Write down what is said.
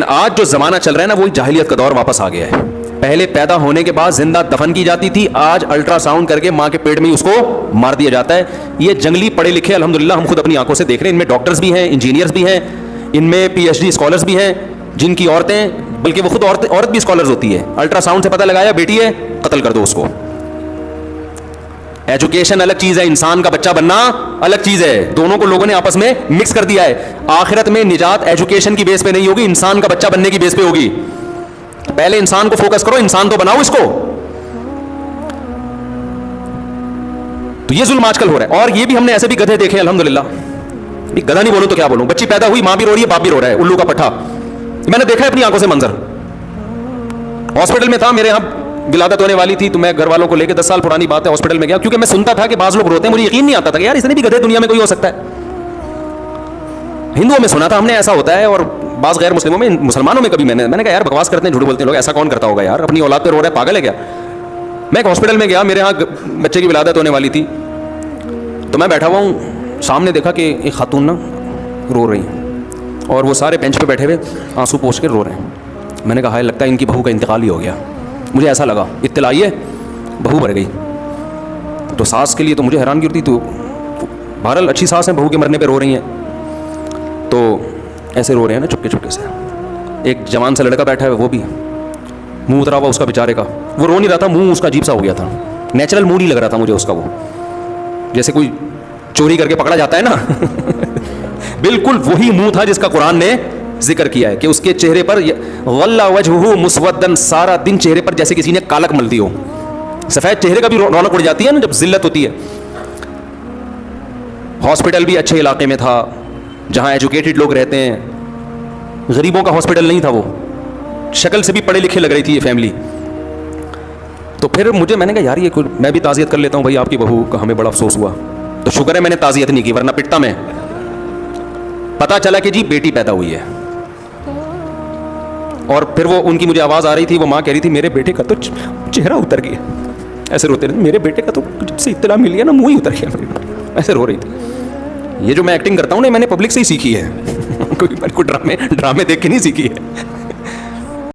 آج جو زمانہ چل رہا ہے نا وہی جاہلیت کا دور واپس آ گیا ہے. پہلے پیدا ہونے کے بعد زندہ دفن کی جاتی تھی, آج الٹرا ساؤنڈ کر کے ماں کے پیٹ میں ہی اس کو مار دیا جاتا ہے. یہ جنگلی پڑھے لکھے الحمدللہ ہم خود اپنی آنکھوں سے دیکھ رہے ہیں, ان میں ڈاکٹرز بھی ہیں, انجینئرز بھی ہیں, ان میں پی ایچ ڈی اسکالرز بھی ہیں, جن کی عورتیں, بلکہ وہ خود عورت بھی اسکالرز ہوتی ہے, الٹرا ساؤنڈ سے پتہ لگایا بیٹی ہے قتل کر دو اس کو. ایجوکیشن الگ چیز ہے, انسان کا بچہ بننا الگ چیز ہے, دونوں کو لوگوں نے آپس میں مکس کر دیا ہے. آخرت میں نجات ایجوکیشن کی بیس پہ نہیں ہوگی, انسان کا بچہ بننے کی بیس پہ ہوگی. پہلے انسان کو فوکس کرو, انسان تو بناؤ اس کو. تو یہ ظلم آج کل ہو رہا ہے. اور یہ بھی ہم نے ایسے بھی گدھے دیکھے الحمدللہ, گدھا نہیں بولوں تو کیا بولوں, بچی پیدا ہوئی ماں بھی رو رہی ہے باپ بھی رو رہا ہے, الو کا پٹھا. میں نے دیکھا ہے اپنی آنکھوں سے منظر. ہاسپٹل میں تھا, میرے یہاں ولادت ہونے والی تھی, تو میں گھر والوں کو لے کے 10 سال پرانی بات ہے ہاسپٹل میں گیا, کیونکہ میں سنتا تھا کہ بعض لوگ روتے ہیں, مجھے یقین نہیں آتا تھا کہ یار اتنے بھی گدھے دنیا میں کوئی ہو سکتا ہے. ہندوؤں میں سنا تھا ہم نے ایسا ہوتا ہے, اور بعض غیر مسلموں میں, مسلمانوں میں کبھی میں نے کہا یار بکواس کرتے ہیں, جھوٹ بولتے ہیں لوگ, ایسا کون کرتا ہوگا یار, اپنی اولاد پہ رو رہا ہے, پاگل ہے کیا. میں ایک ہاسپٹل میں گیا, میرے یہاں بچے کی ولادت ہونے والی تھی, تو میں بیٹھا ہوا ہوں, سامنے دیکھا کہ ایک خاتون نا رو رہی ہیں, اور وہ سارے بینچ پہ بیٹھے ہوئے آنسو پوچھ کے رو رہے ہیں. میں نے کہا ہائے لگتا ہے ان کی بہو کا انتقال ہی ہو گیا. مجھے ایسا لگا, اطلاع آئی ہے بہو مر گئی. تو ساس کے لیے تو مجھے حیرانگی ہوتی, تو بہرحال اچھی ساس ہیں, بہو کے مرنے پہ رو رہی ہیں, تو ایسے رو رہے ہیں نا چپکے چپکے سے. ایک جوان سا لڑکا بیٹھا ہے, وہ بھی منہ اترا ہوا اس کا بیچارے کا, وہ رو نہیں رہا تھا, منہ اس کا عجیب سا ہو گیا تھا, نیچرل منہ نہیں لگ رہا تھا مجھے اس کا, وہ جیسے کوئی چوری کر کے پکڑا جاتا ہے نا بالکل وہی منہ تھا جس کا قرآن نے ذکر کیا ہے کہ اس کے چہرے پر غلّ وجہہ مسودًا, سارا دن چہرے پر جیسے کسی نے کالک مل دی ہو. سفید چہرے کا بھی رونق اڑ جاتی ہے نا جب ذلت ہوتی ہے. ہاسپٹل بھی اچھے علاقے میں تھا جہاں ایجوکیٹڈ لوگ رہتے ہیں, غریبوں کا ہاسپٹل نہیں تھا وہ, شکل سے بھی پڑھے لکھے لگ رہی تھی یہ فیملی. تو پھر میں نے کہا یار یہ میں بھی تعزیت کر لیتا ہوں بھائی, آپ کی بہو کا ہمیں بڑا افسوس ہوا. تو شکر ہے میں نے تعزیت نہیں کی, ورنہ پٹتا میں. پتا چلا کہ جی بیٹی پیدا ہوئی ہے, اور پھر وہ ان کی مجھے آواز آ رہی تھی, وہ ماں کہہ رہی تھی میرے بیٹے کا تو چہرہ اتر گیا, ایسے روتے رہتے, میرے بیٹے کا تو جب سے اطلاع ملی ہے نا منہ ہی اتر گیا, ایسے رو رہی تھی. یہ جو میں ایکٹنگ کرتا ہوں نا میں نے پبلک سے ہی سیکھی ہے کوئی ڈرامے دیکھ کے نہیں سیکھی ہے.